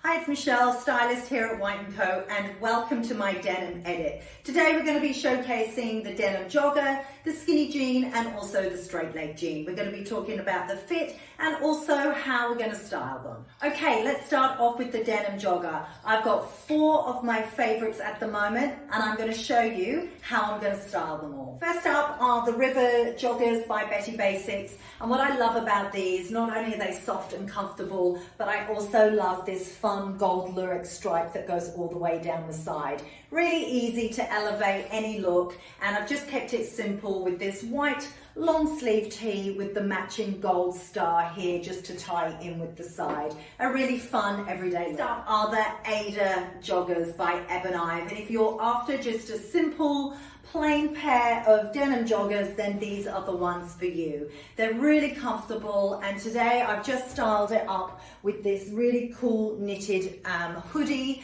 Hi, it's Michelle, stylist here at White & Co, and welcome to my denim edit. Today we're going to be showcasing the denim jogger, the skinny jean, and also the straight leg jean. We're going to be talking about the fit and also how we're going to style them. Okay, let's start off with the denim jogger. I've got 4 of my favorites at the moment, and I'm going to show you how I'm going to style them all. First up are the River Joggers by Betty Basics, and what I love about these, not only are they soft and comfortable, but I also love this fun gold lyric stripe that goes all the way down the side. Really easy to elevate any look, and I've just kept it simple with this white long sleeve tee with the matching gold star here just to tie in with the side. A really fun everyday look. Next up are the Ada joggers by Ive, and if you're after just a simple plain pair of denim joggers, then these are the ones for you. They're really comfortable, and today I've just styled it up with this really cool knitted hoodie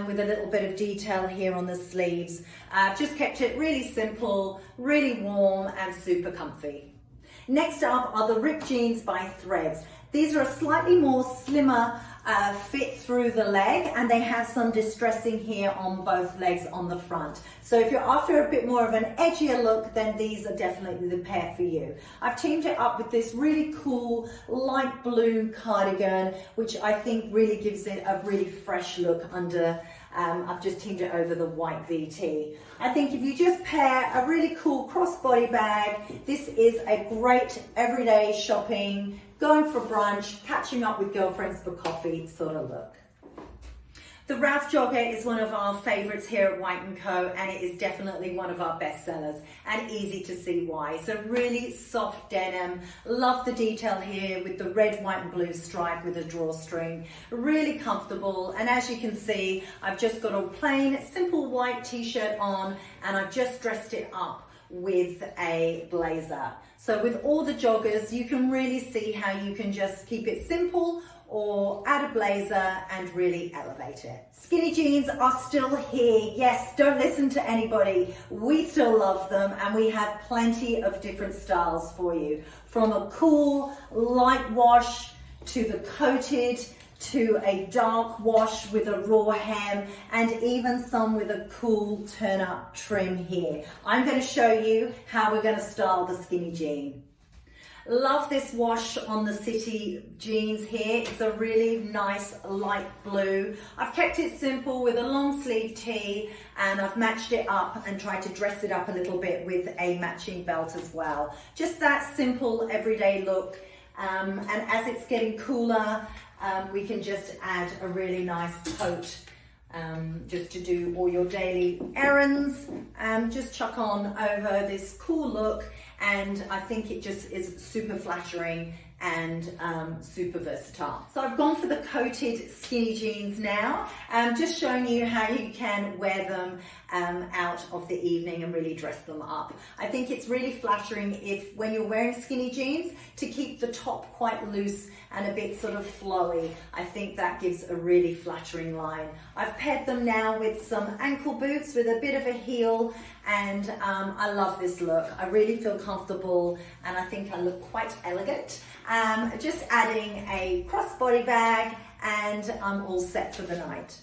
with a little bit of detail here on the sleeves. I've just kept it really simple, really warm and super comfy. Next up are the ripped jeans by Threads. These are a slightly more slimmer fit through the leg, and they have some distressing here on both legs on the front. So if you're after a bit more of an edgier look, then these are definitely the pair for you. I've teamed it up with this really cool light blue cardigan, which I think really gives it a really fresh look under. I've just teamed it over the white VT. I think if you just pair a really cool crossbody bag, this is a great everyday shopping, going for brunch, catching up with girlfriends for coffee sort of look. The Ralph jogger is one of our favorites here at White & Co, and it is definitely one of our best sellers, and easy to see why. It's a really soft denim. Love the detail here with the red, white and blue stripe with a drawstring. Really comfortable, and as you can see, I've just got a plain, simple white t-shirt on, and I've just dressed it up with a blazer. So with all the joggers, you can really see how you can just keep it simple or add a blazer and really elevate it. Skinny jeans are still here. Yes, don't listen to anybody. We still love them, and we have plenty of different styles for you. From a cool light wash to the coated, to a dark wash with a raw hem, and even some with a cool turn-up trim here. I'm going to show you how we're going to style the skinny jean. Love this wash on the City jeans here. It's a really nice light blue. I've kept it simple with a long sleeve tee, and I've matched it up and tried to dress it up a little bit with a matching belt as well. Just that simple everyday look, and as it's getting cooler, we can just add a really nice coat just to do all your daily errands. Just chuck on over this cool look, and I think it just is super flattering and super versatile. So I've gone for the coated skinny jeans now, just showing you how you can wear them out of the evening and really dress them up. I think it's really flattering if when you're wearing skinny jeans to keep the top quite loose and a bit sort of flowy. I think that gives a really flattering line. I've paired them now with some ankle boots with a bit of a heel, and I love this look. I really feel comfortable, and I think I look quite elegant. Just adding a crossbody bag, and I'm all set for the night.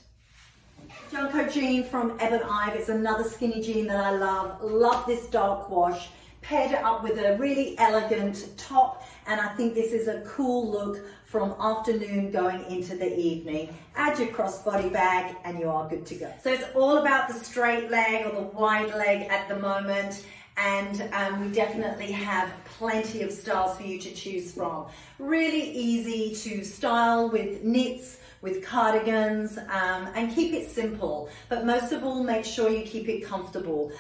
Junko jean from Ive is another skinny jean that I love. Love this dark wash. Paired it up with a really elegant top, and I think this is a cool look from afternoon going into the evening. Add your crossbody bag and you are good to go. So it's all about the straight leg or the wide leg at the moment, and we definitely have plenty of styles for you to choose from. Really easy to style with knits, with cardigans, and keep it simple, but most of all make sure you keep it comfortable.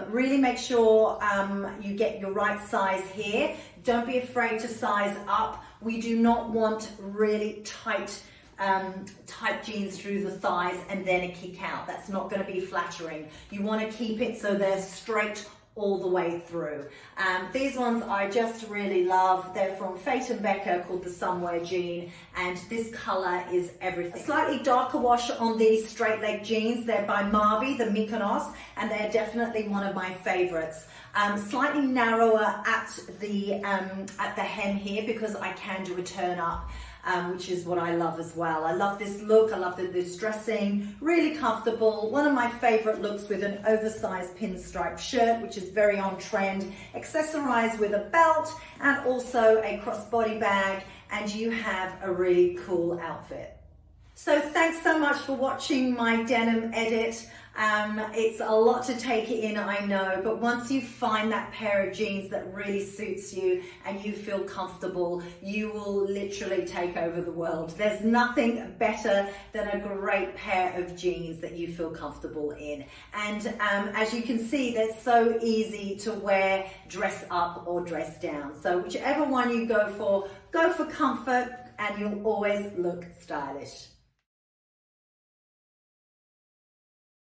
Really make sure you get your right size here. Don't be afraid to size up. We do not want really tight jeans through the thighs and then a kick out. That's not going to be flattering. You want to keep it so they're straight all the way through. These ones I just really love. They're from Fate & Becker, called the Somewhere jean, and this color is everything. A slightly darker wash on these straight leg jeans. They're by Marvi, the Mykonos, and they're definitely one of my favorites. Slightly narrower at the hem here because I can do a turn up. which is what I love as well. I love this look. I love this dressing, really comfortable. One of my favorite looks with an oversized pinstripe shirt, which is very on trend, accessorized with a belt and also a crossbody bag, and you have a really cool outfit. So thanks so much for watching my denim edit. It's a lot to take in, I know, but once you find that pair of jeans that really suits you and you feel comfortable, you will literally take over the world. There's nothing better than a great pair of jeans that you feel comfortable in. And as you can see, they're so easy to wear, dress up or dress down. So whichever one you go for comfort and you'll always look stylish.